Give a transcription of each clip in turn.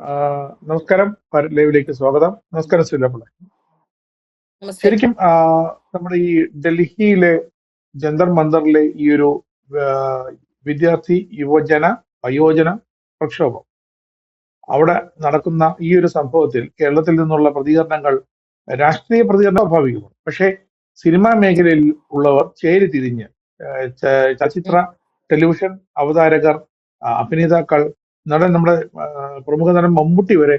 നമസ്കാരം. ഭാരത് ലൈവിലേക്ക് സ്വാഗതം. നമസ്കാരം സുലഭ. നമസ്തേ. ശരിക്കും നമ്മുടെ ഈ ഡൽഹിയിലെ ജന്തർ മന്ദറിലെ ഈ ഒരു ആ, വിദ്യാർത്ഥി യുവജന വയോജന പ്രക്ഷോഭം, അവിടെ നടക്കുന്ന ഈ ഒരു സംഭവത്തിൽ കേരളത്തിൽ നിന്നുള്ള പ്രതികരണങ്ങൾ രാഷ്ട്രീയ പ്രതികരണം സ്വാഭാവികമാണ്. പക്ഷേ സിനിമാ മേഖലയിൽ ഉള്ളവർ ചേരി തിരിഞ്ഞ് ചലച്ചിത്ര ടെലിവിഷൻ അവതാരകർ, അഭിനേതാക്കൾ, നമ്മുടെ പ്രമുഖ നടൻ മമ്മൂട്ടി വരെ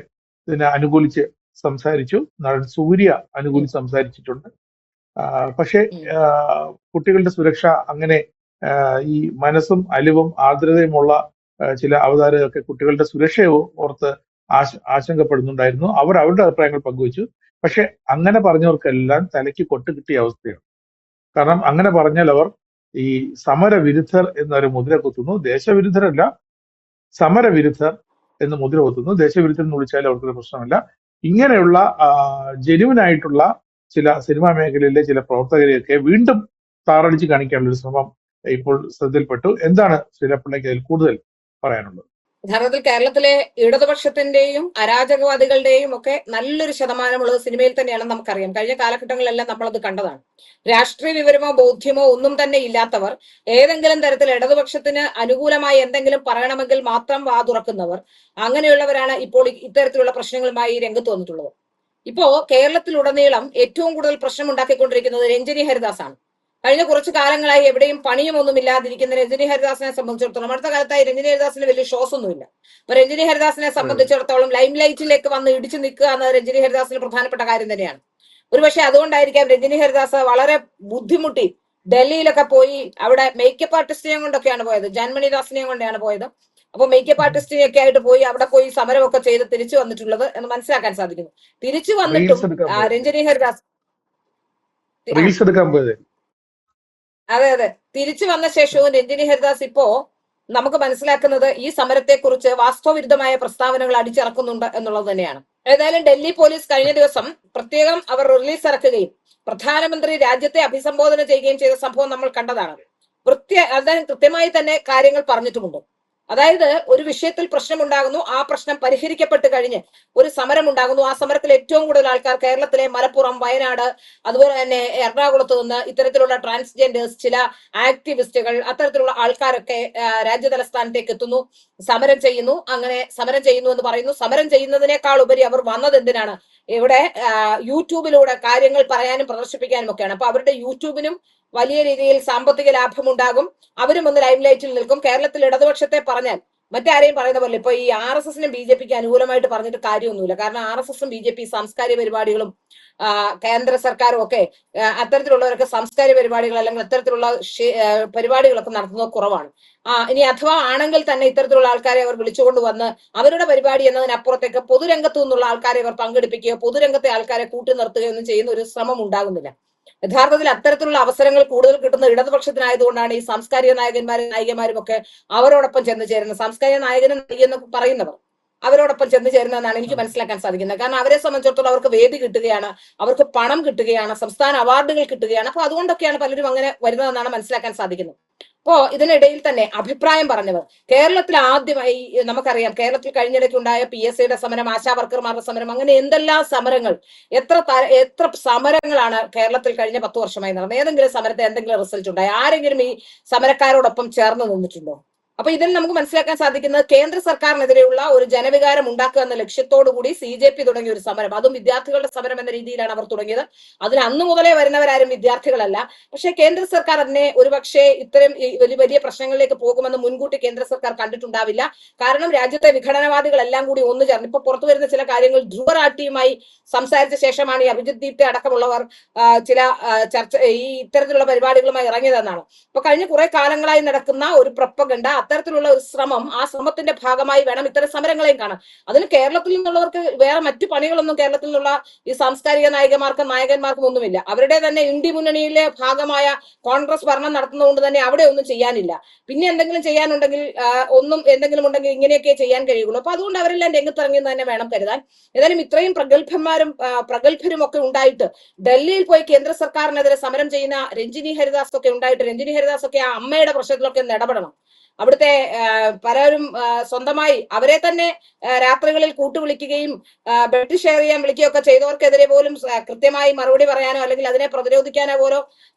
ഇതിനെ അനുകൂലിച്ച് സംസാരിച്ചു. നടൻ സൂര്യ അനുകൂലിച്ച് സംസാരിച്ചിട്ടുണ്ട്. പക്ഷേ കുട്ടികളുടെ സുരക്ഷ അങ്ങനെ ഈ മനസ്സും അലിവും ആർദ്രതയുമുള്ള ചില അവതാരകർക്ക് കുട്ടികളുടെ സുരക്ഷയെ ഓർത്ത് ആശങ്കപ്പെടുന്നുണ്ടായിരുന്നു. അവർ അവരുടെ അഭിപ്രായങ്ങൾ പങ്കുവച്ചു. പക്ഷെ അങ്ങനെ പറഞ്ഞവർക്കെല്ലാം തലയ്ക്ക് കൊട്ട് കിട്ടിയ അവസ്ഥയാണ്. കാരണം അങ്ങനെ പറഞ്ഞാൽ അവർ ഈ സമരവിരുദ്ധർ എന്നൊരു മുദ്ര കുത്തുന്നു. ദേശവിരുദ്ധരല്ല, സമരവിരുദ്ധർ എന്ന് മുദ്ര കുത്തുന്നു. ദേശവിരുദ്ധർ എന്ന് വിളിച്ചാൽ അവർക്കൊരു പ്രശ്നമല്ല. ഇങ്ങനെയുള്ള ജെന്യുവനായിട്ടുള്ള ചില സിനിമാ മേഖലയിലെ ചില പ്രവർത്തകരെയൊക്കെ വീണ്ടും താറടിച്ച് കാണിക്കാനുള്ള ഒരു ശ്രമം ഇപ്പോൾ ശ്രദ്ധയിൽപ്പെട്ടു. എന്താണ് ശ്രീരാപ്പിള്ളയ്ക്ക് അതിൽ കൂടുതൽ പറയാനുള്ളത്? യഥാർത്ഥത്തിൽ കേരളത്തിലെ ഇടതുപക്ഷത്തിന്റെയും അരാജകവാദികളുടെയും ഒക്കെ നല്ലൊരു ശതമാനമുള്ളത് സിനിമയിൽ തന്നെയാണെന്ന് നമുക്കറിയാം. കഴിഞ്ഞ കാലഘട്ടങ്ങളിലെല്ലാം നമ്മളത് കണ്ടതാണ്. രാഷ്ട്രീയ വിവരമോ ബോധ്യമോ ഒന്നും തന്നെ ഇല്ലാത്തവർ, ഏതെങ്കിലും തരത്തിൽ ഇടതുപക്ഷത്തിന് അനുകൂലമായി എന്തെങ്കിലും പറയണമെങ്കിൽ മാത്രം വാതുറക്കുന്നവർ, അങ്ങനെയുള്ളവരാണ് ഇപ്പോൾ ഇത്തരത്തിലുള്ള പ്രശ്നങ്ങളുമായി രംഗത്ത് വന്നിട്ടുള്ളത്. ഇപ്പോ കേരളത്തിലുടനീളം ഏറ്റവും കൂടുതൽ പ്രശ്നം ഉണ്ടാക്കിക്കൊണ്ടിരിക്കുന്നത് രഞ്ജിനി ഹരിദാസ് ആണ്. കഴിഞ്ഞ കുറച്ചു കാലങ്ങളായി എവിടെയും പണിയുമൊന്നും ഇല്ലാതിരിക്കുന്ന രഞ്ജിനി ഹരിദാസിനെ സംബന്ധിച്ചിടത്തോളം, അടുത്ത കാലത്തായി രഞ്ജിനി ഹരിദാസിന് വലിയ ഷോസ് ഒന്നുമില്ല. അപ്പൊ രഞ്ജിനി ഹരിദാസിനെ സംബന്ധിച്ചിടത്തോളം ലൈം ലൈറ്റിലേക്ക് വന്ന് ഇടിച്ചു നിൽക്കുക എന്നത് രഞ്ജിനി ഹരിദാസിന് പ്രധാനപ്പെട്ട കാര്യം തന്നെയാണ്. ഒരുപക്ഷെ അതുകൊണ്ടായിരിക്കാം രഞ്ജിനി ഹരിദാസ് വളരെ ബുദ്ധിമുട്ടി ഡൽഹിയിലൊക്കെ പോയി അവിടെ മേക്കപ്പ് ആർട്ടിസ്റ്റിനെ കൊണ്ടൊക്കെയാണ് പോയത്, ജാൻമണി ദാസിനെ കൊണ്ടാണ് പോയത്. അപ്പൊ മേക്കപ്പ് ആർട്ടിസ്റ്റിനെയൊക്കെ ആയിട്ട് പോയി അവിടെ പോയി സമരമൊക്കെ ചെയ്ത് തിരിച്ചു വന്നിട്ടുള്ളത് എന്ന് മനസ്സിലാക്കാൻ സാധിക്കുന്നു. തിരിച്ചു വന്നിട്ടും രഞ്ജിനി ഹരിദാസ് അതെ തിരിച്ചു വന്ന ശേഷവും രഞ്ജിനി ഹരിദാസ് ഇപ്പോ നമുക്ക് മനസ്സിലാക്കുന്നത് ഈ സമരത്തെ കുറിച്ച് വാസ്തവവിരുദ്ധമായ പ്രസ്താവനകൾ അടിച്ചിറക്കുന്നുണ്ട് എന്നുള്ളത് തന്നെയാണ്. ഏതായാലും ഡൽഹി പോലീസ് കഴിഞ്ഞ ദിവസം പ്രത്യേകം അവർ റിലീസ് ഇറക്കുകയും പ്രധാനമന്ത്രി രാജ്യത്തെ അഭിസംബോധന ചെയ്യുകയും ചെയ്ത സംഭവം നമ്മൾ കണ്ടതാണ്. അതായത് കൃത്യമായി തന്നെ കാര്യങ്ങൾ പറഞ്ഞിട്ടുമുണ്ട്. അതായത് ഒരു വിഷയത്തിൽ പ്രശ്നമുണ്ടാകുന്നു, ആ പ്രശ്നം പരിഹരിക്കപ്പെട്ട് കഴിഞ്ഞ് ഒരു സമരം ഉണ്ടാകുന്നു. ആ സമരത്തിൽ ഏറ്റവും കൂടുതൽ ആൾക്കാർ കേരളത്തിലെ മലപ്പുറം, വയനാട്, അതുപോലെ തന്നെ എറണാകുളത്ത് നിന്ന് ഇത്തരത്തിലുള്ള ട്രാൻസ്ജെൻഡേഴ്സ്, ചില ആക്ടിവിസ്റ്റുകൾ, അത്തരത്തിലുള്ള ആൾക്കാരൊക്കെ രാജ്യതലസ്ഥാനത്തേക്ക് എത്തുന്നു, സമരം ചെയ്യുന്നു. അങ്ങനെ സമരം ചെയ്യുന്നു എന്ന് പറയുന്നു. സമരം ചെയ്യുന്നതിനേക്കാൾ ഉപരി അവർ വന്നത് എന്തിനാണ്? ഇവിടെ യൂട്യൂബിലൂടെ കാര്യങ്ങൾ പറയാനും പ്രദർശിപ്പിക്കാനും ഒക്കെയാണ്. അപ്പൊ അവരുടെ യൂട്യൂബിനും വലിയ രീതിയിൽ സാമ്പത്തിക ലാഭമുണ്ടാകും. അവരും ഒന്ന് ലൈം ലൈറ്റിൽ നിൽക്കും. കേരളത്തിൽ ഇടതുപക്ഷത്തെ പറഞ്ഞാൽ മറ്റാരെയും പറയുന്ന പോലെ ഇപ്പൊ ഈ RSSനും BJPക്ക് അനുകൂലമായിട്ട് പറഞ്ഞിട്ട് കാര്യമൊന്നുമില്ല. കാരണം RSSും BJP സാംസ്കാരിക പരിപാടികളും കേന്ദ്ര സർക്കാരും ഒക്കെ അത്തരത്തിലുള്ളവരൊക്കെ സാംസ്കാരിക പരിപാടികൾ അല്ലെങ്കിൽ അത്തരത്തിലുള്ള പരിപാടികളൊക്കെ നടത്തുന്നത് കുറവാണ്. ഇനി അഥവാ ആണെങ്കിൽ തന്നെ ഇത്തരത്തിലുള്ള ആൾക്കാരെ അവർ വിളിച്ചുകൊണ്ട് വന്ന് അവരുടെ പരിപാടി എന്നതിനപ്പുറത്തേക്ക് പൊതുരംഗത്തു നിന്നുള്ള ആൾക്കാരെ അവർ പങ്കെടുപ്പിക്കുകയോ പൊതുരംഗത്തെ ആൾക്കാരെ കൂട്ടി നിർത്തുകയോ ഒന്നും ചെയ്യുന്ന ഒരു ശ്രമം ഉണ്ടാകുന്നില്ല. യഥാർത്ഥത്തിൽ അത്തരത്തിലുള്ള അവസരങ്ങൾ കൂടുതൽ കിട്ടുന്ന ഇടതുപക്ഷത്തിനായതുകൊണ്ടാണ് ഈ സാംസ്കാരിക നായകന്മാരും നായികമാരും ഒക്കെ അവരോടൊപ്പം ചെന്ന് ചേരുന്നത്. സാംസ്കാരിക നായകനും നായികയെന്ന് പറയുന്നവർ അവരോടൊപ്പം ചെന്ന് ചേരുന്നതെന്നാണ് എനിക്ക് മനസ്സിലാക്കാൻ സാധിക്കുന്നത്. കാരണം അവരെ സംബന്ധിച്ചിടത്തോളം അവർക്ക് വേദി കിട്ടുകയാണ്, അവർക്ക് പണം കിട്ടുകയാണ്, സംസ്ഥാന അവാർഡുകൾ കിട്ടുകയാണ്. അപ്പൊ അതുകൊണ്ടൊക്കെയാണ് പലരും അങ്ങനെ വരുന്നതെന്നാണ് മനസ്സിലാക്കാൻ സാധിക്കുന്നത്. അപ്പോ ഇതിനിടയിൽ തന്നെ അഭിപ്രായം പറഞ്ഞവർ, കേരളത്തിൽ ആദ്യമായി നമുക്കറിയാം, കേരളത്തിൽ കഴിഞ്ഞിടയ്ക്കുണ്ടായ PSCയുടെ സമരം, ആശാ വർക്കർമാരുടെ സമരം, അങ്ങനെ എന്തെല്ലാം സമരങ്ങൾ, എത്ര സമരങ്ങളാണ് കേരളത്തിൽ കഴിഞ്ഞ 10 വർഷമായി നടന്നത്. ഏതെങ്കിലും സമരത്തെ എന്തെങ്കിലും റിസൾട്ട് ഉണ്ടായി? ആരെങ്കിലും ഈ സമരക്കാരോടൊപ്പം ചേർന്ന് നിന്നിട്ടുണ്ടോ? അപ്പൊ ഇതിൽ നമുക്ക് മനസ്സിലാക്കാൻ സാധിക്കുന്നത് കേന്ദ്ര സർക്കാരിനെതിരെയുള്ള ഒരു ജനവികാരം ഉണ്ടാക്കുക എന്ന ലക്ഷ്യത്തോടു കൂടി CJP തുടങ്ങിയ ഒരു സമരം, അതും വിദ്യാർത്ഥികളുടെ സമരം എന്ന രീതിയിലാണ് അവർ തുടങ്ങിയത്. അതിന് അന്നു മുതലേ വരുന്നവരാരും വിദ്യാർത്ഥികളല്ല. പക്ഷേ കേന്ദ്ര സർക്കാർ അതിനെ ഒരുപക്ഷെ ഇത്തരം വലിയ പ്രശ്നങ്ങളിലേക്ക് പോകുമെന്ന് മുൻകൂട്ടി കേന്ദ്ര സർക്കാർ കണ്ടിട്ടുണ്ടാവില്ല. കാരണം രാജ്യത്തെ വിഘടനവാദികളെല്ലാം കൂടി ഒന്നു ചേർന്ന് ഇപ്പൊ പുറത്തു വരുന്ന ചില കാര്യങ്ങൾ ധ്രുവറാട്ടിയുമായി സംസാരിച്ച ശേഷമാണ് ഈ അഭിജിത് ദീപ്തെ അടക്കമുള്ളവർ ചില ഇത്തരത്തിലുള്ള പരിപാടികളുമായി ഇറങ്ങിയതെന്നാണ്. ഇപ്പൊ കഴിഞ്ഞ കുറെ കാലങ്ങളായി നടക്കുന്ന ഒരു പ്രൊപ്പഗണ്ട, അത്തരത്തിലുള്ള ഒരു ശ്രമം, ആ ശ്രമത്തിന്റെ ഭാഗമായി വേണം ഇത്തരം സമരങ്ങളെയും കാണാൻ. അതിന് കേരളത്തിൽ നിന്നുള്ളവർക്ക് വേറെ മറ്റു പണികളൊന്നും കേരളത്തിൽ നിന്നുള്ള ഈ സാംസ്കാരിക നായകന്മാർക്കും നായകന്മാർക്കും ഒന്നുമില്ല. അവരുടെ തന്നെ ഇന്ത്യ മുന്നണിയിലെ ഭാഗമായ കോൺഗ്രസ് ഭരണം നടത്തുന്നതുകൊണ്ട് തന്നെ അവിടെ ഒന്നും ചെയ്യാനില്ല. പിന്നെ എന്തെങ്കിലും ചെയ്യാനുണ്ടെങ്കിൽ എന്തെങ്കിലും ഉണ്ടെങ്കിൽ ഇങ്ങനെയൊക്കെ ചെയ്യാൻ കഴിയുള്ളൂ. അപ്പൊ അതുകൊണ്ട് അവരെല്ലാം രംഗത്തിറങ്ങിയെന്ന് തന്നെ വേണം കരുതാൻ. ഏതായാലും ഇത്രയും പ്രഗത്ഭരും ഒക്കെ ഉണ്ടായിട്ട് ഡൽഹിയിൽ പോയി കേന്ദ്ര സർക്കാരിനെതിരെ സമരം ചെയ്യുന്ന രഞ്ജിനി ഹരിദാസ് ഒക്കെ ഉണ്ടായിട്ട്, രഞ്ജിനി ഹരിദാസ് ഒക്കെ ആ അമ്മയുടെ പ്രശ്നത്തിലൊക്കെ ഒന്ന് ഇടപെടണം. അവിടുത്തെ പലരും സ്വന്തമായി അവരെ തന്നെ രാത്രികളിൽ കൂട്ടുവിളിക്കുകയും ബെഡ് ഷെയർ ചെയ്യാൻ വിളിക്കുകയൊക്കെ ചെയ്തവർക്കെതിരെ പോലും കൃത്യമായി മറുപടി പറയാനോ അല്ലെങ്കിൽ അതിനെ പ്രതിരോധിക്കാനോ പോലും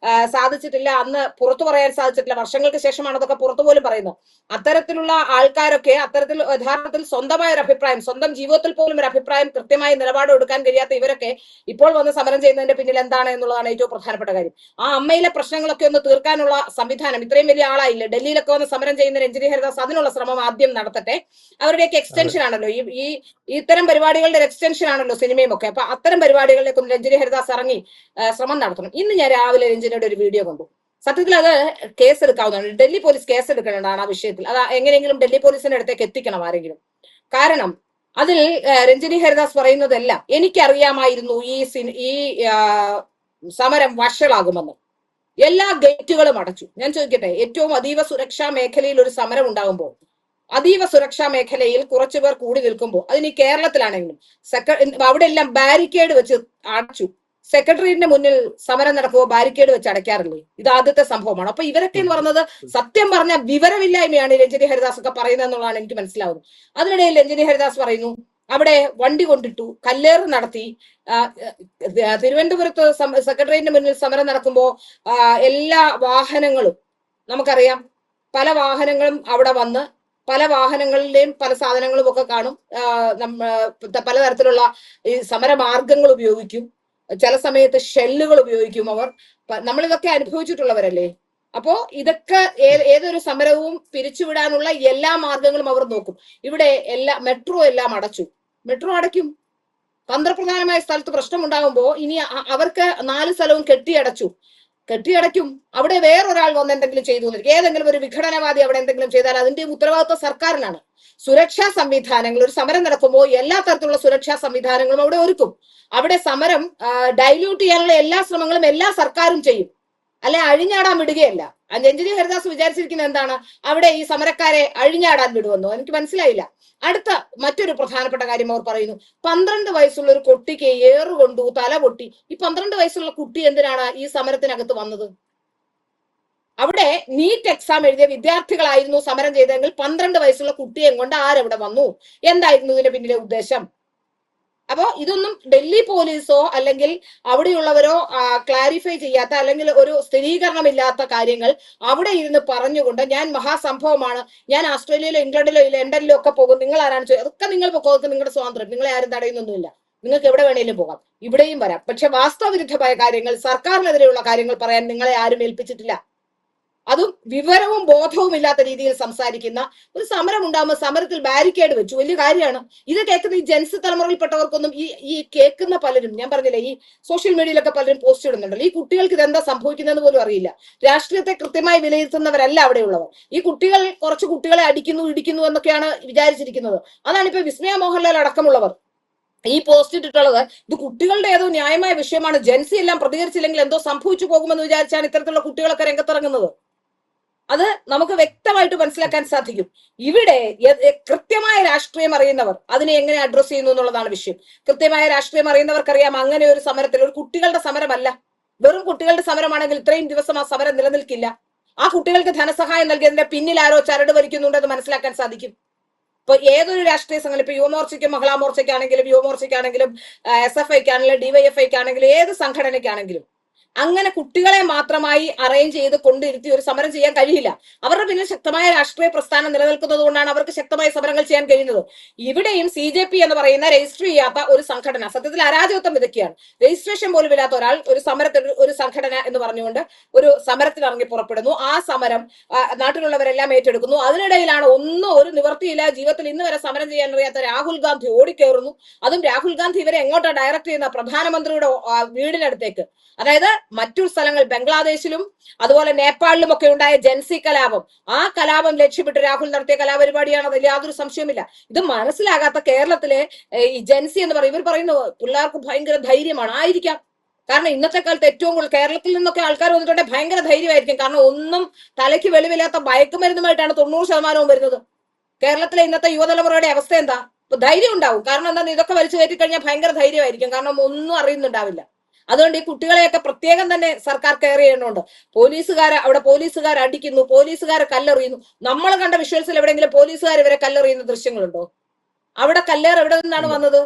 സാധിച്ചിട്ടില്ല. അന്ന് പുറത്തു പറയാൻ സാധിച്ചിട്ടില്ല. വർഷങ്ങൾക്ക് ശേഷമാണ് അതൊക്കെ പുറത്തു പോലും പറയുന്നത്. അത്തരത്തിലുള്ള ആൾക്കാരൊക്കെ അത്തരത്തിൽ യഥാർത്ഥത്തിൽ സ്വന്തമായ ഒരു അഭിപ്രായം, സ്വന്തം ജീവിതത്തിൽ പോലും ഒരു അഭിപ്രായം കൃത്യമായി നിലപാട് എടുക്കാൻ കഴിയാത്ത ഇവരൊക്കെ ഇപ്പോൾ വന്ന് സമരം ചെയ്യുന്നതിന്റെ പിന്നിൽ എന്താണ് എന്നുള്ളതാണ് ഏറ്റവും പ്രധാനപ്പെട്ട കാര്യം. ആ അമ്മയിലെ പ്രശ്നങ്ങളൊക്കെ ഒന്ന് തീർക്കാനുള്ള സംവിധാനം, ഇത്രയും വലിയ ആളായില്ലേ, ഡൽഹിയിലൊക്കെ വന്ന് സമരം ചെയ്യുന്ന രഞ്ജിനി ഹരിദാസ് അതിനുള്ള ശ്രമം ആദ്യം നടത്തട്ടെ. അവരുടെയൊക്കെ എക്സ്റ്റൻഷൻ ആണല്ലോ ഈ ഇത്തരം പരിപാടികളുടെ എക്സ്റ്റൻഷൻ ആണല്ലോ സിനിമയും ഒക്കെ. അപ്പൊ അത്തരം പരിപാടികളിലേക്കും രഞ്ജിനി ഹരിദാസ് ഇറങ്ങി ശ്രമം നടത്തണം. ഇന്ന് ഞാൻ രാവിലെ രഞ്ജിനിയുടെ ഒരു വീഡിയോ കണ്ടു. സത്യത്തിൽ അത് കേസ് എടുക്കാവുന്നതാണ്. ഡൽഹി പോലീസ് കേസ് എടുക്കേണ്ടതാണ് ആ വിഷയത്തിൽ. അത് എങ്ങനെയെങ്കിലും ഡൽഹി പോലീസിന്റെ അടുത്തേക്ക് എത്തിക്കണം ആരെങ്കിലും. കാരണം അതിൽ രഞ്ജിനി ഹരിദാസ് പറയുന്നതെല്ലാം എനിക്കറിയാമായിരുന്നു ഈ സമരം വഷളാകുമെന്ന്. എല്ലാ ഗേറ്റുകളും അടച്ചു. ഞാൻ ചോദിക്കട്ടെ, ഏറ്റവും അതീവ സുരക്ഷാ മേഖലയിൽ ഒരു സമരം ഉണ്ടാകുമ്പോൾ, അതീവ സുരക്ഷാ മേഖലയിൽ കുറച്ചുപേർ കൂടി നിൽക്കുമ്പോൾ, അതിന് ഈ കേരളത്തിലാണെങ്കിലും അവിടെ എല്ലാം ബാരിക്കേഡ് വെച്ച് അടച്ചു. സെക്രട്ടേറിയറ്റിന്റെ മുന്നിൽ സമരം നടക്കുമ്പോൾ ബാരിക്കേഡ് വെച്ച് അടയ്ക്കാറില്ലേ? ഇത് ആദ്യത്തെ സംഭവമാണ്. അപ്പൊ ഇവരൊക്കെ എന്ന് പറയുന്നത് സത്യം പറഞ്ഞ വിവരമില്ലായ്മയാണ് രഞ്ജിനി ഹരിദാസ് ഒക്കെ പറയുന്നത് എന്നുള്ളതാണ് എനിക്ക് മനസ്സിലാവുന്നത്. അതിനിടയിൽ രഞ്ജിനി ഹരിദാസ് പറയുന്നു അവിടെ വണ്ടി കൊണ്ടിട്ടു, കല്ലേറ് നടത്തി. തിരുവനന്തപുരത്ത് സെക്രട്ടേറിയറ്റിന്റെ മുന്നിൽ സമരം നടക്കുമ്പോൾ എല്ലാ വാഹനങ്ങളും നമുക്കറിയാം, പല വാഹനങ്ങളും അവിടെ വന്ന് പല വാഹനങ്ങളിലെയും പല സാധനങ്ങളും ഒക്കെ കാണും. പലതരത്തിലുള്ള ഈ സമരമാർഗങ്ങൾ ഉപയോഗിക്കും. ചില സമയത്ത് ഷെല്ലുകൾ ഉപയോഗിക്കും. നമ്മളിതൊക്കെ അനുഭവിച്ചിട്ടുള്ളവരല്ലേ. അപ്പോ ഇതൊക്കെ ഏതൊരു സമരവും പിരിച്ചുവിടാനുള്ള എല്ലാ മാർഗങ്ങളും അവർ നോക്കും. ഇവിടെ മെട്രോ എല്ലാം അടച്ചു. മെട്രോ അടയ്ക്കും. തന്ത്രപ്രധാനമായ സ്ഥലത്ത് പ്രശ്നമുണ്ടാകുമ്പോൾ ഇനി അവർക്ക് 4 സ്ഥലവും കെട്ടിയടയ്ക്കും. അവിടെ വേറൊരാൾ വന്ന് എന്തെങ്കിലും ചെയ്തു എന്നിരിക്കും. ഏതെങ്കിലും ഒരു വിഘടനവാദി അവിടെ എന്തെങ്കിലും ചെയ്താൽ അതിന്റെ ഉത്തരവാദിത്വം സർക്കാരിനാണ്. സുരക്ഷാ സംവിധാനങ്ങൾ, ഒരു സമരം നടക്കുമ്പോൾ എല്ലാ തരത്തിലുള്ള സുരക്ഷാ സംവിധാനങ്ങളും അവിടെ ഒരുക്കും. അവിടെ സമരം ഡൈല്യൂട്ട് ചെയ്യാനുള്ള എല്ലാ ശ്രമങ്ങളും എല്ലാ സർക്കാരും ചെയ്യും. അല്ലെ അഴിഞ്ഞാടാൻ വിടുകയല്ല. രഞ്ജിനി ഹരിദാസ് വിചാരിച്ചിരിക്കുന്നത് എന്താണ്? അവിടെ ഈ സമരക്കാരെ അഴിഞ്ഞാടാൻ വിടുവെന്നോ? എനിക്ക് മനസ്സിലായില്ല. അടുത്ത മറ്റൊരു പ്രധാനപ്പെട്ട കാര്യം അവർ പറയുന്നു, 12 വയസ്സുള്ള ഒരു കുട്ടിക്ക് ഏറുകൊണ്ടു, തല പൊട്ടി. ഈ 12 വയസ്സുള്ള കുട്ടി എന്തിനാണ് ഈ സമരത്തിനകത്ത് വന്നത്? അവിടെ നീറ്റ് എക്സാം എഴുതിയ വിദ്യാർത്ഥികളായിരുന്നു സമരം ചെയ്തതെങ്കിൽ 12 വയസ്സുള്ള കുട്ടിയെ കൊണ്ട് ആരെവിടെ വന്നു? എന്തായിരുന്നു ഇതിന്റെ പിന്നിലെ ഉദ്ദേശം? അപ്പോ ഇതൊന്നും ഡൽഹി പോലീസോ അല്ലെങ്കിൽ അവിടെയുള്ളവരോ ക്ലാരിഫൈ ചെയ്യാത്ത അല്ലെങ്കിൽ ഒരു സ്ഥിരീകരണമില്ലാത്ത കാര്യങ്ങൾ അവിടെ ഇരുന്ന് പറഞ്ഞുകൊണ്ട് ഞാൻ മഹാസംഭവമാണ്, ഞാൻ ഓസ്ട്രേലിയയിലോ ഇംഗ്ലണ്ടിലോ ലണ്ടനിലോ ഒക്കെ പോകും, നിങ്ങൾ ആരാണ് ചോദിച്ചത്? അതൊക്കെ നിങ്ങൾ പോകുന്നത് നിങ്ങളുടെ സ്വാതന്ത്ര്യം, നിങ്ങളെ ആരും തടയുന്നൊന്നുമില്ല. നിങ്ങൾക്ക് എവിടെ വേണേലും പോകാം, ഇവിടെയും വരാം. പക്ഷെ വാസ്തവവിരുദ്ധമായ കാര്യങ്ങൾ, സർക്കാരിനെതിരെയുള്ള കാര്യങ്ങൾ പറയാൻ നിങ്ങളെ ആരും ഏൽപ്പിച്ചിട്ടില്ല. അതും വിവരവും ബോധവും ഇല്ലാത്ത രീതിയിൽ സംസാരിക്കുന്ന ഒരു സമരം ഉണ്ടാകുമ്പോൾ സമരത്തിൽ ബാരിക്കേഡ് വെച്ചു. വലിയ കാര്യമാണ്. ഇത് കേൾക്കുന്ന ഈ ജെൻസ് തലമുറയിൽപ്പെട്ടവർക്കൊന്നും ഈ കേൾക്കുന്ന പലരും, ഞാൻ പറഞ്ഞില്ലേ, ഈ സോഷ്യൽ മീഡിയയിലൊക്കെ പലരും പോസ്റ്റ് ഇടുന്നുണ്ടല്ലോ, ഈ കുട്ടികൾക്ക് ഇതെന്താ സംഭവിക്കുന്നതെന്ന് പോലും അറിയില്ല. രാഷ്ട്രീയത്തെ കൃത്യമായി വിലയിരുത്തുന്നവരല്ല അവിടെയുള്ളവർ. ഈ കുട്ടികൾ കുറച്ച് കുട്ടികളെ ഇടിക്കുന്നു എന്നൊക്കെയാണ് വിചാരിച്ചിരിക്കുന്നത്. അതാണ് ഇപ്പൊ വിസ്മയ മോഹൻലാൽ അടക്കമുള്ളവർ ഈ പോസ്റ്റ് ഇട്ടിട്ടുള്ളത്. ഇത് കുട്ടികളുടെ ഏതോ ന്യായമായ വിഷയമാണ്, ജെൻസി എല്ലാം പ്രതികരിച്ചില്ലെങ്കിൽ എന്തോ സംഭവിച്ചു പോകുമെന്ന് വിചാരിച്ചാണ് ഇത്തരത്തിലുള്ള കുട്ടികളൊക്കെ രംഗത്തിറങ്ങുന്നത്. അത് നമുക്ക് വ്യക്തമായിട്ട് മനസ്സിലാക്കാൻ സാധിക്കും. ഇവിടെ കൃത്യമായ രാഷ്ട്രീയം അറിയുന്നവർ അതിനെ എങ്ങനെ അഡ്രസ് ചെയ്യുന്നു എന്നുള്ളതാണ് വിഷയം. കൃത്യമായ രാഷ്ട്രീയം അറിയുന്നവർക്കറിയാം അങ്ങനെ ഒരു സമരത്തിൽ, ഒരു കുട്ടികളുടെ സമരമല്ല, വെറും കുട്ടികളുടെ സമരമാണെങ്കിൽ ഇത്രയും ദിവസം ആ സമരം നിലനിൽക്കില്ല. ആ കുട്ടികൾക്ക് ധനസഹായം നൽകിയതിന്റെ പിന്നിൽ ആരോ ചരട് വലിക്കുന്നുണ്ടെന്ന് മനസ്സിലാക്കാൻ സാധിക്കും. ഇപ്പൊ ഏതൊരു രാഷ്ട്രീയ സംഘടന, ഇപ്പൊ യുവമോർച്ചയ്ക്കും മഹിളാ മോർച്ചയ്ക്കാണെങ്കിലും യുവമോർച്ചയ്ക്കാണെങ്കിലും SFIക്കാണെങ്കിലും DYFIക്കാണെങ്കിലും ഏത് സംഘടനയ്ക്കാണെങ്കിലും അങ്ങനെ കുട്ടികളെ മാത്രമായി അറേഞ്ച് ചെയ്ത് കൊണ്ടിരുത്തി ഒരു സമരം ചെയ്യാൻ കഴിയില്ല. അവരുടെ പിന്നിൽ ശക്തമായ രാഷ്ട്രീയ പ്രസ്ഥാനം നിലനിൽക്കുന്നത് കൊണ്ടാണ് അവർക്ക് ശക്തമായ സമരങ്ങൾ ചെയ്യാൻ കഴിയുന്നത്. ഇവിടെയും CJP എന്ന് പറയുന്ന രജിസ്റ്റർ ചെയ്യാത്ത ഒരു സംഘടന, സത്യത്തിൽ അരാജകത്വം വിതയ്ക്കുകയാണ്. രജിസ്ട്രേഷൻ പോലും ഇല്ലാത്ത ഒരാൾ ഒരു സംഘടന എന്ന് പറഞ്ഞുകൊണ്ട് ഒരു സമരത്തിൽ ഇറങ്ങി പുറപ്പെടുന്നു. ആ സമരം നാട്ടിലുള്ളവരെല്ലാം ഏറ്റെടുക്കുന്നു. അതിനിടയിലാണ് ഒരു നിവർത്തിയില്ല, ജീവിതത്തിൽ ഇന്ന് വരെ സമരം ചെയ്യാൻ അറിയാത്ത രാഹുൽ ഗാന്ധി ഓടിക്കയറുന്നു. അതും രാഹുൽ ഗാന്ധി ഇവരെ എങ്ങോട്ടാണ് ഡയറക്ട് ചെയ്യുന്ന? പ്രധാനമന്ത്രിയുടെ വീടിനടുത്തേക്ക്. അതായത് മറ്റു സ്ഥലങ്ങൾ ബംഗ്ലാദേശിലും അതുപോലെ നേപ്പാളിലും ഒക്കെ ഉണ്ടായ ജൻസി കലാപം, ആ കലാപം ലക്ഷ്യമിട്ട് രാഹുൽ നടത്തിയ കലാപരിപാടിയാണ്. അതിൽ യാതൊരു സംശയമില്ല. ഇത് മനസ്സിലാകാത്ത കേരളത്തിലെ ഈ ജൻസി എന്ന് പറയും, ഇവർ പറയുന്നു പിള്ളേർക്ക് ഭയങ്കര ധൈര്യമാണ്. ആയിരിക്കാം, കാരണം ഇന്നത്തെ കാലത്ത് ഏറ്റവും കൂടുതൽ കേരളത്തിൽ നിന്നൊക്കെ ആൾക്കാർ വന്നിട്ടുണ്ടെങ്കിൽ ഭയങ്കര ധൈര്യമായിരിക്കും. കാരണം ഒന്നും തലയ്ക്ക് വെളിവില്ലാത്ത മയക്കുമരുന്നുമായിട്ടാണ് 90% വരുന്നത്. കേരളത്തിലെ ഇന്നത്തെ യുവതലമുറയുടെ അവസ്ഥ എന്താ? ഇപ്പൊ ധൈര്യം ഉണ്ടാവും. കാരണം എന്താ? ഇതൊക്കെ വലിച്ചു കയറ്റി കഴിഞ്ഞാൽ ഭയങ്കര ധൈര്യമായിരിക്കും. കാരണം ഒന്നും അറിയുന്നുണ്ടാവില്ല. അതുകൊണ്ട് ഈ കുട്ടികളെയൊക്കെ പ്രത്യേകം തന്നെ സർക്കാർ കെയർ ചെയ്യണമുണ്ട്. അവിടെ പോലീസുകാർ അടിക്കുന്നു, പോലീസുകാരെ കല്ലെറിയുന്നു. നമ്മൾ കണ്ട വിഷ്വൽസിൽ എവിടെയെങ്കിലും പോലീസുകാർ ഇവരെ കല്ലെറിയുന്ന ദൃശ്യങ്ങളുണ്ടോ? അവിടെ കല്ലേർ എവിടെ നിന്നാണ് വന്നത്?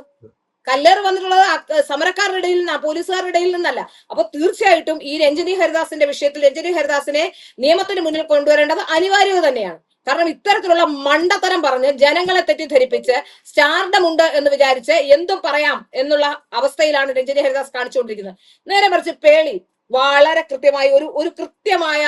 കല്ലേറ് വന്നിട്ടുള്ളത് സമരക്കാരുടെ ഇടയിൽ നിന്നാ, പോലീസുകാരുടെ ഇടയിൽ നിന്നല്ല. അപ്പൊ തീർച്ചയായിട്ടും ഈ രഞ്ജിനി ഹരിദാസിന്റെ വിഷയത്തിൽ രഞ്ജിനി ഹരിദാസിനെ നിയമത്തിന് മുന്നിൽ കൊണ്ടുവരേണ്ടത് അനിവാര്യത തന്നെയാണ്. കാരണം ഇത്തരത്തിലുള്ള മണ്ടത്തരം പറഞ്ഞ് ജനങ്ങളെ തെറ്റിദ്ധരിപ്പിച്ച് സ്റ്റാർഡം ഉണ്ട് എന്ന് വിചാരിച്ച് എന്തും പറയാം എന്നുള്ള അവസ്ഥയിലാണ് രഞ്ജിനി ഹരിദാസ് കാണിച്ചുകൊണ്ടിരിക്കുന്നത്. നേരെ മറിച്ച് പേളി വളരെ കൃത്യമായി ഒരു കൃത്യമായ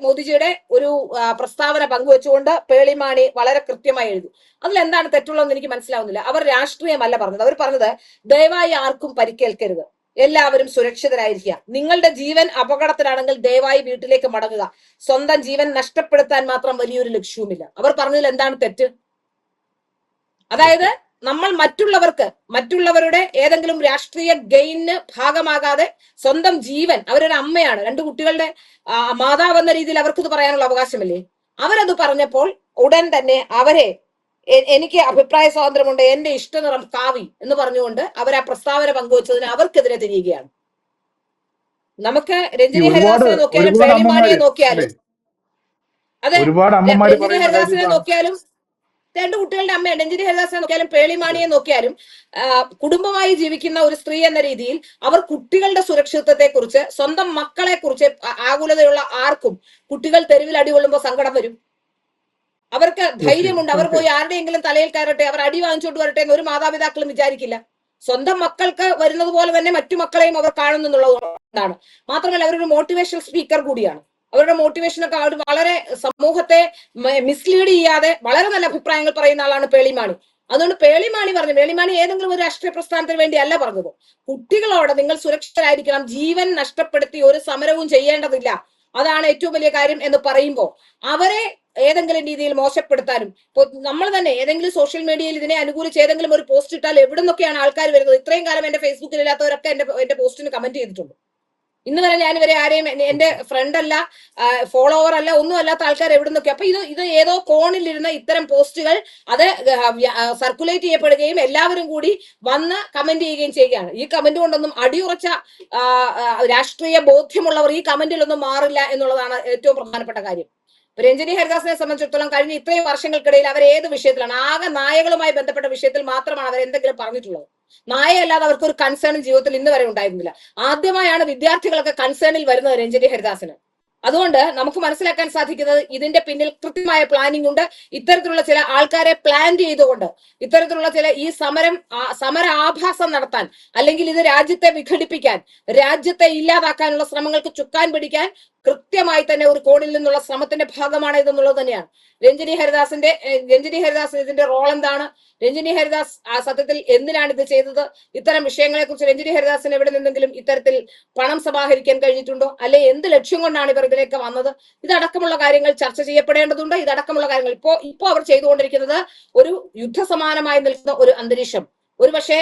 മോദിജിയുടെ ഒരു പ്രസ്താവന പങ്കുവെച്ചുകൊണ്ട് പേളിമാണി വളരെ കൃത്യമായി എഴുതി. അതിലെന്താണ് തെറ്റുള്ളതെന്ന് എനിക്ക് മനസ്സിലാവുന്നില്ല. അവർ രാഷ്ട്രീയമല്ല പറഞ്ഞത്. അവർ പറഞ്ഞത് ദയവായി ആർക്കും പരിക്കേൽക്കരുത്, എല്ലാവരും സുരക്ഷിതരായിരിക്കുക, നിങ്ങളുടെ ജീവൻ അപകടത്തിലാണെങ്കിൽ ദയവായി വീട്ടിലേക്ക് മടങ്ങുക, സ്വന്തം ജീവൻ നഷ്ടപ്പെടുത്താൻ മാത്രം വലിയൊരു ലക്ഷ്യവുമില്ല. അവർ പറഞ്ഞതിൽ എന്താണ് തെറ്റ്? അതായത് നമ്മൾ മറ്റുള്ളവരുടെ ഏതെങ്കിലും രാഷ്ട്രീയ ഗെയിന് ഭാഗമാകാതെ സ്വന്തം ജീവൻ, അവരൊരു അമ്മയാണ്, 2 കുട്ടികളുടെ മാതാവ് എന്ന രീതിയിൽ അവർക്കിത് പറയാനുള്ള അവകാശമില്ലേ? അവരത് പറഞ്ഞപ്പോൾ ഉടൻ തന്നെ അവരെ എനിക്ക് അഭിപ്രായ സ്വാതന്ത്ര്യമുണ്ട്, എന്റെ ഇഷ്ടനിറം കാവി എന്ന് പറഞ്ഞുകൊണ്ട് അവർ ആ പ്രസ്താവന പങ്കുവച്ചതിന് അവർക്കെതിരെ തിരിയുകയാണ്. നമുക്ക് രഞ്ജിനി ഹരിദാസിനെ നോക്കിയാലും പേളിമാണിയെ നോക്കിയാലും, അതെ, രഞ്ജിനി ഹരിദാസിനെ നോക്കിയാലും 2 കുട്ടികളുടെ അമ്മ രഞ്ജിനി ഹരിദാസിനെ നോക്കിയാലും പേളിമാണിയെ നോക്കിയാലും കുടുംബമായി ജീവിക്കുന്ന ഒരു സ്ത്രീ എന്ന രീതിയിൽ അവർ കുട്ടികളുടെ സുരക്ഷിതത്വത്തെ കുറിച്ച്, സ്വന്തം മക്കളെ കുറിച്ച് ആകുലതയുള്ള ആർക്കും കുട്ടികൾ തെരുവിൽ അടികൊള്ളുമ്പോൾ സങ്കടം വരും. അവർക്ക് ധൈര്യമുണ്ട്, അവർ പോയി ആരുടെയെങ്കിലും തലയിൽ കയറട്ടെ, അവർ അടി വാങ്ങിച്ചോണ്ട് വരട്ടെ എന്ന് ഒരു മാതാപിതാക്കളും വിചാരിക്കില്ല. സ്വന്തം മക്കൾക്ക് വരുന്നത് പോലെ തന്നെ മറ്റു മക്കളെയും അവർ കാണുന്നു എന്നുള്ളതാണ്. മാത്രമല്ല അവരൊരു മോട്ടിവേഷണൽ സ്പീക്കർ കൂടിയാണ്. അവരുടെ മോട്ടിവേഷനൊക്കെ അവർ വളരെ സമൂഹത്തെ മിസ്ലീഡ് ചെയ്യാതെ വളരെ നല്ല അഭിപ്രായങ്ങൾ പറയുന്ന ആളാണ് പേളിമാണി. അതുകൊണ്ട് പേളിമാണി ഏതെങ്കിലും ഒരു രാഷ്ട്രീയ പ്രസ്ഥാനത്തിന് വേണ്ടി അല്ല പറഞ്ഞത്. കുട്ടികളോട് നിങ്ങൾ സുരക്ഷിതരായിരിക്കണം, ജീവൻ നഷ്ടപ്പെടുത്തി ഒരു സമരവും ചെയ്യേണ്ടതില്ല, അതാണ് ഏറ്റവും വലിയ കാര്യം എന്ന് പറയുമ്പോൾ അവരെ ഏതെങ്കിലും രീതിയിൽ മോശപ്പെടുത്താനും, ഇപ്പൊ നമ്മൾ തന്നെ ഏതെങ്കിലും സോഷ്യൽ മീഡിയയിൽ ഇതിനെ അനുകൂലിച്ച് ഏതെങ്കിലും ഒരു പോസ്റ്റ് ഇട്ടാൽ എവിടെ നിന്നൊക്കെയാണ് ആൾക്കാർ വരുന്നത്. ഇത്രയും കാലം എന്റെ ഫേസ്ബുക്കിൽ ഇല്ലാത്തവരൊക്കെ എന്റെ പോസ്റ്റിന് കമന്റ് ചെയ്തിട്ടുണ്ട്. ഇന്ന് വരെ ഞാൻ ഇവരെ ആരെയും എന്റെ ഫ്രണ്ട് അല്ല, ഫോളോവർ അല്ല, ഒന്നും അല്ലാത്ത ആൾക്കാർ എവിടെ നിന്നൊക്കെ. അപ്പൊ ഇത് ഏതോ കോണിലിരുന്ന ഇത്തരം പോസ്റ്റുകൾ അത് സർക്കുലേറ്റ് ചെയ്യപ്പെടുകയും എല്ലാവരും കൂടി വന്ന് കമന്റ് ചെയ്യുകയും ചെയ്യുകയാണ്. ഈ കമന്റ് കൊണ്ടൊന്നും അടിയുറച്ച രാഷ്ട്രീയ ബോധ്യമുള്ളവർ ഈ കമന്റിലൊന്നും മാറില്ല എന്നുള്ളതാണ് ഏറ്റവും പ്രധാനപ്പെട്ട കാര്യം. രഞ്ജിനി ഹരിദാസിനെ സംബന്ധിച്ചിടത്തോളം കഴിഞ്ഞ ഇത്രയും വർഷങ്ങൾക്കിടയിൽ അവർ ഏത് വിഷയത്തിലാണ്, ആകെ നായകളുമായി ബന്ധപ്പെട്ട വിഷയത്തിൽ മാത്രമാണ് അവർ എന്തെങ്കിലും പറഞ്ഞിട്ടുള്ളത്. നായയല്ലാതെ അവർക്ക് ഒരു കൺസേണും ജീവിതത്തിൽ ഇന്ന് വരെ ഉണ്ടായിരുന്നില്ല. ആദ്യമായാണ് വിദ്യാർത്ഥികളൊക്കെ കൺസേണിൽ വരുന്നത് രഞ്ജിനി ഹരിദാസിന്. അതുകൊണ്ട് നമുക്ക് മനസ്സിലാക്കാൻ സാധിക്കുന്നത് ഇതിന്റെ പിന്നിൽ കൃത്യമായ പ്ലാനിംഗ് ഉണ്ട്. ഇത്തരത്തിലുള്ള ചില ആൾക്കാരെ പ്ലാൻ ചെയ്തുകൊണ്ട് ഇത്തരത്തിലുള്ള ചില ഈ സമര ആഭാസം നടത്താൻ, അല്ലെങ്കിൽ ഇത് രാജ്യത്തെ വിഘടിപ്പിക്കാൻ, രാജ്യത്തെ ഇല്ലാതാക്കാനുള്ള ശ്രമങ്ങൾക്ക് ചുക്കാൻ പിടിക്കാൻ കൃത്യമായി തന്നെ ഒരു കോണിൽ നിന്നുള്ള ശ്രമത്തിന്റെ ഭാഗമാണ് ഇതെന്നുള്ളത് തന്നെയാണ്. രഞ്ജിനി ഹരിദാസ് ഇതിന്റെ റോൾ എന്താണ്? രഞ്ജിനി ഹരിദാസ് സത്യത്തിൽ എന്തിനാണ് ഇത് ചെയ്തത്? ഇത്തരം വിഷയങ്ങളെ കുറിച്ച് രഞ്ജിനി ഹരിദാസിന് എവിടെ നിന്നെങ്കിലും ഇത്തരത്തിൽ പണം സമാഹരിക്കാൻ കഴിഞ്ഞിട്ടുണ്ടോ? അല്ലെ എന്ത് ലക്ഷ്യം കൊണ്ടാണ് ഇവർ ഇതിലേക്ക് വന്നത്? ഇതടക്കമുള്ള കാര്യങ്ങൾ ചർച്ച ചെയ്യപ്പെടേണ്ടതുണ്ട്. ഇതടക്കമുള്ള കാര്യങ്ങൾ ഇപ്പോ അവർ ചെയ്തുകൊണ്ടിരിക്കുന്നത് ഒരു യുദ്ധസമാനമായി നിൽക്കുന്ന ഒരു അന്തരീക്ഷം. ഒരു പക്ഷേ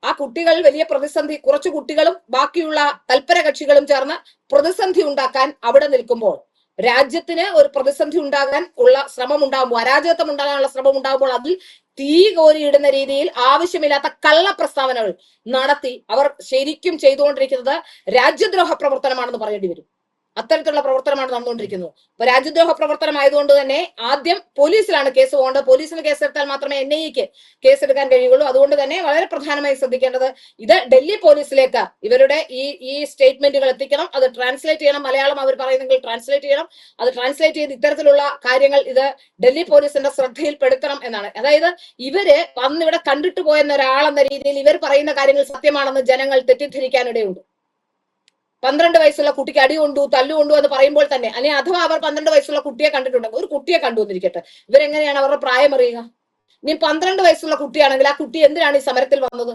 ആ കുട്ടികൾ വലിയ പ്രതിസന്ധി, കുറച്ചു കുട്ടികളും ബാക്കിയുള്ള തൽപര കക്ഷികളും ചേർന്ന് പ്രതിസന്ധി ഉണ്ടാക്കാൻ അവിടെ നിൽക്കുമ്പോൾ, രാജ്യത്തിന് ഒരു പ്രതിസന്ധി ഉണ്ടാകാൻ ഉള്ള ശ്രമം ഉണ്ടാകുമ്പോൾ, അരാജകത്വം ഉണ്ടാകാനുള്ള ശ്രമം ഉണ്ടാകുമ്പോൾ അതിൽ തീ കോരിയിടുന്ന രീതിയിൽ ആവശ്യമില്ലാത്ത കള്ള പ്രസ്താവനകൾ നടത്തി അവർ ശരിക്കും ചെയ്തുകൊണ്ടിരിക്കുന്നത് രാജ്യദ്രോഹ പ്രവർത്തനമാണെന്ന് പറയേണ്ടി വരും. അത്തരത്തിലുള്ള പ്രവർത്തനമാണ് നടന്നുകൊണ്ടിരിക്കുന്നത്. അപ്പൊ രാജ്യദ്രോഹ പ്രവർത്തനം ആയതുകൊണ്ട് തന്നെ ആദ്യം പോലീസിലാണ് കേസ് പോകേണ്ടത്. പോലീസിന് കേസെടുത്താൽ മാത്രമേ NIA-ക്ക് കേസെടുക്കാൻ കഴിയുള്ളൂ. അതുകൊണ്ട് തന്നെ വളരെ പ്രധാനമായി ശ്രദ്ധിക്കേണ്ടത് ഇത് ഡൽഹി പോലീസിലേക്ക് ഇവരുടെ ഈ സ്റ്റേറ്റ്മെന്റുകൾ എത്തിക്കണം. അത് ട്രാൻസ്ലേറ്റ് ചെയ്യണം. മലയാളം അവർ പറയുന്നെങ്കിൽ ട്രാൻസ്ലേറ്റ് ചെയ്യണം. അത് ട്രാൻസ്ലേറ്റ് ചെയ്ത് ഇത്തരത്തിലുള്ള കാര്യങ്ങൾ ഇത് ഡൽഹി പോലീസിന്റെ ശ്രദ്ധയിൽപ്പെടുത്തണം എന്നാണ്. അതായത് ഇവര് വന്നിവിടെ കണ്ടിട്ട് പോയെന്ന ഒരാളെന്ന രീതിയിൽ ഇവർ പറയുന്ന കാര്യങ്ങൾ സത്യമാണെന്ന് ജനങ്ങൾ തെറ്റിദ്ധരിക്കാനിടയുണ്ട്. 12 വയസ്സുള്ള കുട്ടിക്ക് അടി കൊണ്ടു, തല്ലുകൊണ്ടു എന്ന് പറയുമ്പോൾ തന്നെ, അല്ലെങ്കിൽ അഥവാ അവർ 12 വയസ്സുള്ള കുട്ടിയെ കണ്ടിട്ടുണ്ടെങ്കിൽ, ഒരു കുട്ടിയെ കണ്ടു വന്നിരിക്കട്ടെ, ഇവരെങ്ങനെയാണ് അവരുടെ പ്രായം അറിയുക? ഇനി 12 വയസ്സുള്ള കുട്ടിയാണെങ്കിൽ ആ കുട്ടി എന്തിനാണ് ഈ സമരത്തിൽ വന്നത്?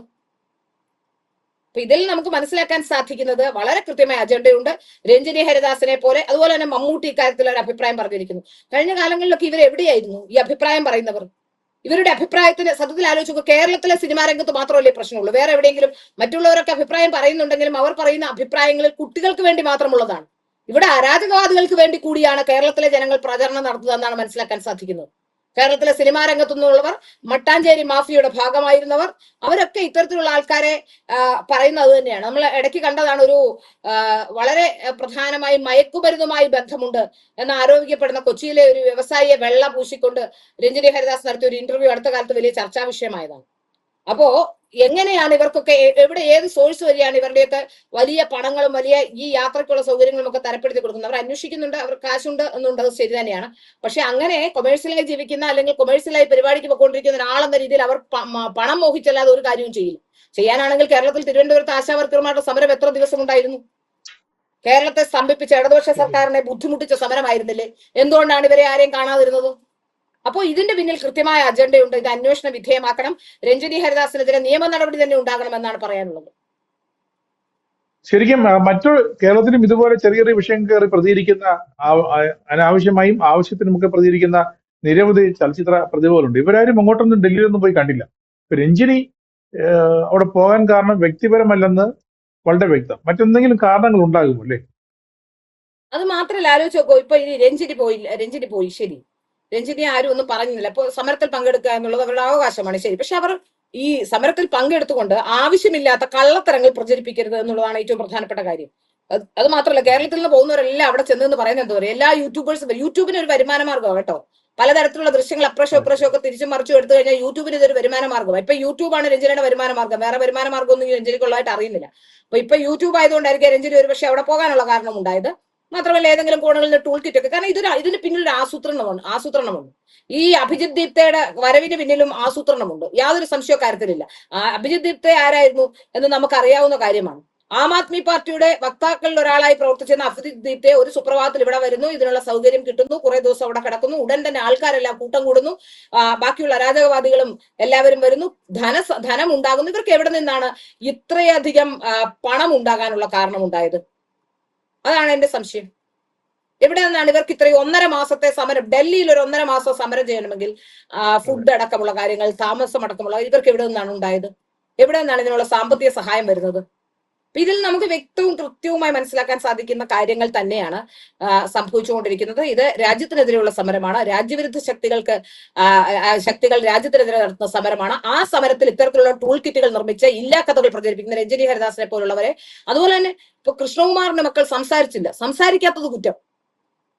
അപ്പൊ ഇതിൽ നമുക്ക് മനസ്സിലാക്കാൻ സാധിക്കുന്നത് വളരെ കൃത്യമായ അജണ്ടയുണ്ട്. രഞ്ജിനി ഹരിദാസിനെ പോലെ, അതുപോലെ തന്നെ മമ്മൂട്ടി ഇക്കാര്യത്തിൽ ഒരു അഭിപ്രായം പറഞ്ഞിരിക്കുന്നു. കഴിഞ്ഞ കാലങ്ങളിലൊക്കെ ഇവർ എവിടെയായിരുന്നു ഈ അഭിപ്രായം പറയുന്നവർ? ഇവരുടെ അഭിപ്രായത്തിന് സത്യത്തിൽ ആലോചിക്കുക, കേരളത്തിലെ സിനിമാ രംഗത്ത് മാത്രമല്ലേ പ്രശ്നമുള്ളൂ? വേറെ എവിടെയെങ്കിലും മറ്റുള്ളവരൊക്കെ അഭിപ്രായം പറയുന്നുണ്ടെങ്കിലും അവർ പറയുന്ന അഭിപ്രായങ്ങളിൽ കുട്ടികൾക്ക് വേണ്ടി മാത്രമുള്ളതാണ്. ഇവിടെ അരാജകവാദികൾക്ക് വേണ്ടി കൂടിയാണ് കേരളത്തിലെ ജനങ്ങൾ പ്രചരണം നടത്തുന്നതെന്നാണ് മനസ്സിലാക്കാൻ സാധിക്കുന്നത്. കേരളത്തിലെ സിനിമാ രംഗത്തു നിന്നുള്ളവർ, മട്ടാഞ്ചേരി മാഫിയയുടെ ഭാഗമായിരുന്നവർ, അവരൊക്കെ ഇത്തരത്തിലുള്ള ആൾക്കാരെ പറയുന്നത് തന്നെയാണ്. നമ്മൾ ഇടയ്ക്ക് കണ്ടതാണ് ഒരു വളരെ പ്രധാനമായും മയക്കുമരുന്നുമായി ബന്ധമുണ്ട് എന്ന് ആരോപിക്കപ്പെടുന്ന കൊച്ചിയിലെ ഒരു വ്യവസായിയെ വെള്ള പൂശിക്കൊണ്ട് രഞ്ജിനി ഹരിദാസ് നടത്തിയ ഒരു ഇന്റർവ്യൂ അടുത്ത കാലത്ത് വലിയ ചർച്ചാ വിഷയമായതാണ്. അപ്പോ എങ്ങനെയാണ് ഇവർക്കൊക്കെ എവിടെ ഏത് സോഴ്സ് വഴിയാണ് ഇവരുടെയൊക്കെ വലിയ പണങ്ങളും വലിയ ഈ യാത്രയ്ക്കുള്ള സൗകര്യങ്ങളും ഒക്കെ തരപ്പെടുത്തി കൊടുക്കുന്നത്? അവർ അന്വേഷിക്കുന്നുണ്ട്, അവർ കാശുണ്ട് എന്നുണ്ട്, അത് ശരി തന്നെയാണ്. പക്ഷെ അങ്ങനെ കൊമേഴ്സ്യലായി ജീവിക്കുന്ന അല്ലെങ്കിൽ കൊമേഴ്സ്യലായി പരിപാടിക്ക് പോയിക്കൊണ്ടിരിക്കുന്ന ഒരാളെന്ന രീതിയിൽ അവർ പണം മോഹിച്ചല്ലാതെ ഒരു കാര്യവും ചെയ്യില്ല. ചെയ്യാനാണെങ്കിൽ കേരളത്തിൽ തിരുവനന്തപുരത്ത് ആശാവർക്കർമാരുടെ സമരം എത്ര ദിവസം ഉണ്ടായിരുന്നു? കേരളത്തെ സ്തംഭിപ്പിച്ച ഇടതുപക്ഷ സർക്കാരിനെ ബുദ്ധിമുട്ടിച്ച സമരമായിരുന്നില്ലേ? എന്തുകൊണ്ടാണ് ഇവരെ ആരെയും കാണാതിരുന്നത്? അപ്പോൾ ഇതിന്റെ പിന്നിൽ കൃത്യമായ അജണ്ടയുണ്ട്. ഇത് അന്വേഷണ വിധേയമാക്കണം. രഞ്ജിനി ഹരിദാസിനെതിരെ നിയമ നടപടി തന്നെ ഉണ്ടാകണമെന്നാണ് പറയാനുള്ളത്. ശരിക്കും മറ്റൊരു കേരളത്തിലും ഇതുപോലെ ചെറിയ ചെറിയ വിഷയം കയറി പ്രതികരിക്കുന്ന അനാവശ്യമായും ആവശ്യത്തിനുമൊക്കെ പ്രതികരിക്കുന്ന നിരവധി ചലച്ചിത്ര പ്രതിഭകളുണ്ട്. ഇവരാരും അങ്ങോട്ടൊന്നും ഡൽഹിയിലൊന്നും പോയി കണ്ടില്ല. രഞ്ജിനി അവിടെ പോകാൻ കാരണം വ്യക്തിപരമല്ലെന്ന് വളരെ വ്യക്തം. മറ്റെന്തെങ്കിലും കാരണങ്ങൾ ഉണ്ടാകുമോ അല്ലേ? അത് മാത്രമല്ല, ആലോചിച്ച് നോക്കൂ. ഇപ്പൊ ഇനി രഞ്ജിനി പോയി ശരി, രഞ്ജിനി ആരും ഒന്നും പറഞ്ഞില്ല. അപ്പോൾ സമരത്തിൽ പങ്കെടുക്കുക എന്നുള്ളത് അവരുടെ അവകാശമാണ്, ശരി. പക്ഷെ അവർ ഈ സമരത്തിൽ പങ്കെടുത്തുകൊണ്ട് ആവശ്യമില്ലാത്ത കള്ളത്തരങ്ങൾ പ്രചരിപ്പിക്കരുത് എന്നുള്ളതാണ് ഏറ്റവും പ്രധാനപ്പെട്ട കാര്യം. അത് മാത്രമല്ല, കേരളത്തിൽ നിന്ന് പോകുന്നവരെല്ലാം അവിടെ ചെന്ന് പറയുന്നത് എന്താ പറയുക, എല്ലാ യൂട്യൂബിന് ഒരു വരുമാന മാർഗ്ഗമാണ് കേട്ടോ. പലതരത്തിലുള്ള ദൃശ്യങ്ങൾ അപ്രശോ ഒക്കെ തിരിച്ചും മറിച്ചും എടുത്തു കഴിഞ്ഞാൽ യൂട്യൂബിന് ഇതൊരു വരുമാന മാർഗ്ഗമാണ്. ഇപ്പൊ യൂട്യൂബാണ് രഞ്ജനയുടെ വരുമാന മാർഗ്ഗം. വേറെ വരുമാന മാർഗ്ഗം ഒന്നും രഞ്ജനിക്കുള്ളതായിട്ട് അറിയുന്നില്ല. അപ്പൊ ഇപ്പൊ യൂട്യൂബ് ആയതുകൊണ്ടായിരിക്കും രഞ്ജനി ഒരു പക്ഷേ അവിടെ പോകാനുള്ള കാരണം ഉണ്ടായത്. മാത്രമല്ല, ഏതെങ്കിലും കോണുകളിൽ ടൂൾ കിറ്റ് ഒക്കെ, കാരണം ഇതിന് പിന്നിലൊരു ആസൂത്രണമുണ്ട്. ഈ അഭിജിത് ദീപ്തയുടെ വരവിന് പിന്നിലും ആസൂത്രണമുണ്ട്, യാതൊരു സംശയക്കാര്യത്തിലില്ല. അഭിജിത് ദീപ്ത ആരായിരുന്നു എന്ന് നമുക്ക് അറിയാവുന്ന കാര്യമാണ്. ആം ആദ്മി പാർട്ടിയുടെ വക്താക്കളിൽ ഒരാളായി പ്രവർത്തിച്ചിരുന്ന അഭിജിത് ദീപ്തയെ ഒരു സുപ്രഭാതത്തിൽ ഇവിടെ വരുന്നു, ഇതിനുള്ള സൗകര്യം കിട്ടുന്നു, കുറെ ദിവസം അവിടെ കിടക്കുന്നു, ഉടൻ തന്നെ ആൾക്കാരെല്ലാം കൂട്ടം കൂടുന്നു, ബാക്കിയുള്ള അരാജകവാദികളും എല്ലാവരും വരുന്നു, ധനം ഉണ്ടാകുന്നു. ഇവർക്ക് എവിടെ നിന്നാണ് ഇത്രയധികം പണം ഉണ്ടാകാനുള്ള കാരണമുണ്ടായത്? അതാണ് എന്റെ സംശയം. എവിടെ നിന്നാണ് ഇവർക്ക് ഇത്രയും 1.5 മാസത്തെ സമരം? ഡൽഹിയിൽ ഒരു 1.5 മാസം സമരം ചെയ്യണമെങ്കിൽ ഫുഡ് അടക്കമുള്ള കാര്യങ്ങൾ, താമസം അടക്കമുള്ള, ഇവർക്ക് എവിടെ നിന്നാണ് ഉണ്ടായത്? എവിടെ നിന്നാണ് ഇതിനുള്ള സാമ്പത്തിക സഹായം വരുന്നത്? ഇതിൽ നമുക്ക് വ്യക്തവും കൃത്യവുമായി മനസ്സിലാക്കാൻ സാധിക്കുന്ന കാര്യങ്ങൾ തന്നെയാണ് സംഭവിച്ചുകൊണ്ടിരിക്കുന്നത്. ഇത് രാജ്യത്തിനെതിരെയുള്ള സമരമാണ്. രാജ്യവിരുദ്ധ ശക്തികൾ രാജ്യത്തിനെതിരെ നടത്തുന്ന സമരമാണ്. ആ സമരത്തിൽ ഇത്തരത്തിലുള്ള ടൂൾ കിറ്റുകൾ നിർമ്മിച്ച് ഇല്ലാ കഥകൾ പ്രചരിപ്പിക്കുന്ന രഞ്ജിനി ഹരിദാസിനെ പോലുള്ളവരെ, അതുപോലെ തന്നെ ഇപ്പൊ കൃഷ്ണകുമാറിന്റെ മക്കൾ സംസാരിക്കാത്തത് കുറ്റം.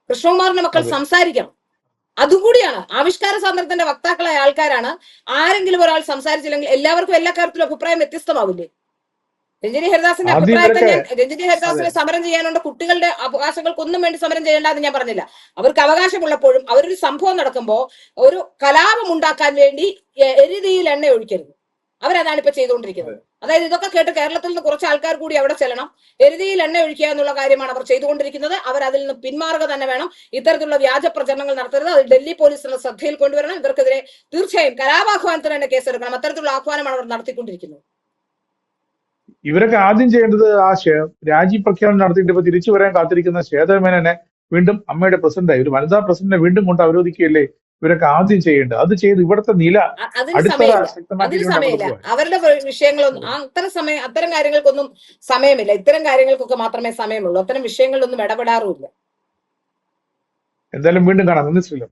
കൃഷ്ണകുമാറിന്റെ മക്കൾ സംസാരിക്കണം, അതുകൂടിയാണ്. ആവിഷ്കാര സ്വാതന്ത്ര്യത്തിന്റെ വക്താക്കളായ ആൾക്കാരാണ്. ആരെങ്കിലും ഒരാൾ സംസാരിച്ചില്ലെങ്കിൽ എല്ലാവർക്കും എല്ലാ കാര്യത്തിലും അഭിപ്രായം വ്യത്യസ്തമാവില്ലേ? രഞ്ജിനി ഹരിദാസിന്റെ അഭിപ്രായത്തിൽ രഞ്ജിനി ഹരിദാസിന് സമരം ചെയ്യാനുണ്ട്. കുട്ടികളുടെ അവകാശങ്ങൾക്കൊന്നും വേണ്ടി സമരം ചെയ്യേണ്ടെന്ന് ഞാൻ പറഞ്ഞില്ല. അവർക്ക് അവകാശമുള്ളപ്പോഴും അവരൊരു സംഭവം നടക്കുമ്പോൾ ഒരു കലാപം ഉണ്ടാക്കാൻ വേണ്ടി എരുതിയിൽ എണ്ണ ഒഴിക്കരുത്. അവരതാണ് ഇപ്പൊ ചെയ്തുകൊണ്ടിരിക്കുന്നത്. അതായത് ഇതൊക്കെ കേട്ട് കേരളത്തിൽ നിന്ന് കുറച്ച് ആൾക്കാർ കൂടി അവിടെ ചെല്ലണം, എരുതിയിൽ എണ്ണ ഒഴിക്കുക എന്നുള്ള കാര്യമാണ് അവർ ചെയ്തുകൊണ്ടിരിക്കുന്നത്. അവർ അതിൽ നിന്ന് പിന്മാറുക തന്നെ വേണം. ഇത്തരത്തിലുള്ള വ്യാജ പ്രചരണങ്ങൾ നടത്തരുത്. അത് ഡൽഹി പോലീസിന്റെ ശ്രദ്ധയിൽ കൊണ്ടുവരണം. ഇവർക്കെതിരെ തീർച്ചയായും കലാപാഹ്വാനത്തിന് തന്നെ കേസെടുക്കണം. അത്തരത്തിലുള്ള ആഹ്വാനമാണ് അവർ നടത്തിക്കൊണ്ടിരിക്കുന്നത്. ഇവരൊക്കെ ആദ്യം ചെയ്യേണ്ടത് രാജി പ്രഖ്യാപനം നടത്തിയിട്ട് ഇപ്പൊ തിരിച്ചു വരാൻ കാത്തിരിക്കുന്ന ശ്വേതമേനനെ വീണ്ടും അമ്മയുടെ പ്രസിഡന്റായി ഒരു വനിതാ പ്രസിഡന്റിനെ വീണ്ടും കൊണ്ട് അവരോധിക്കുകയല്ലേ ഇവരൊക്കെ ആദ്യം ചെയ്യേണ്ടത്. അത് ചെയ്ത് ഇവിടുത്തെ നില അതിന് സമയമില്ല. അവരുടെ വിഷയങ്ങളൊന്നും അത്തരം കാര്യങ്ങൾക്കൊന്നും സമയമില്ല. ഇത്തരം കാര്യങ്ങൾക്കൊക്കെ മാത്രമേ സമയമുള്ളൂ. അത്തരം വിഷയങ്ങളിലൊന്നും ഇടപെടാറുമില്ല. എന്തായാലും വീണ്ടും കാണാം. നന്ദി ശ്രീലം.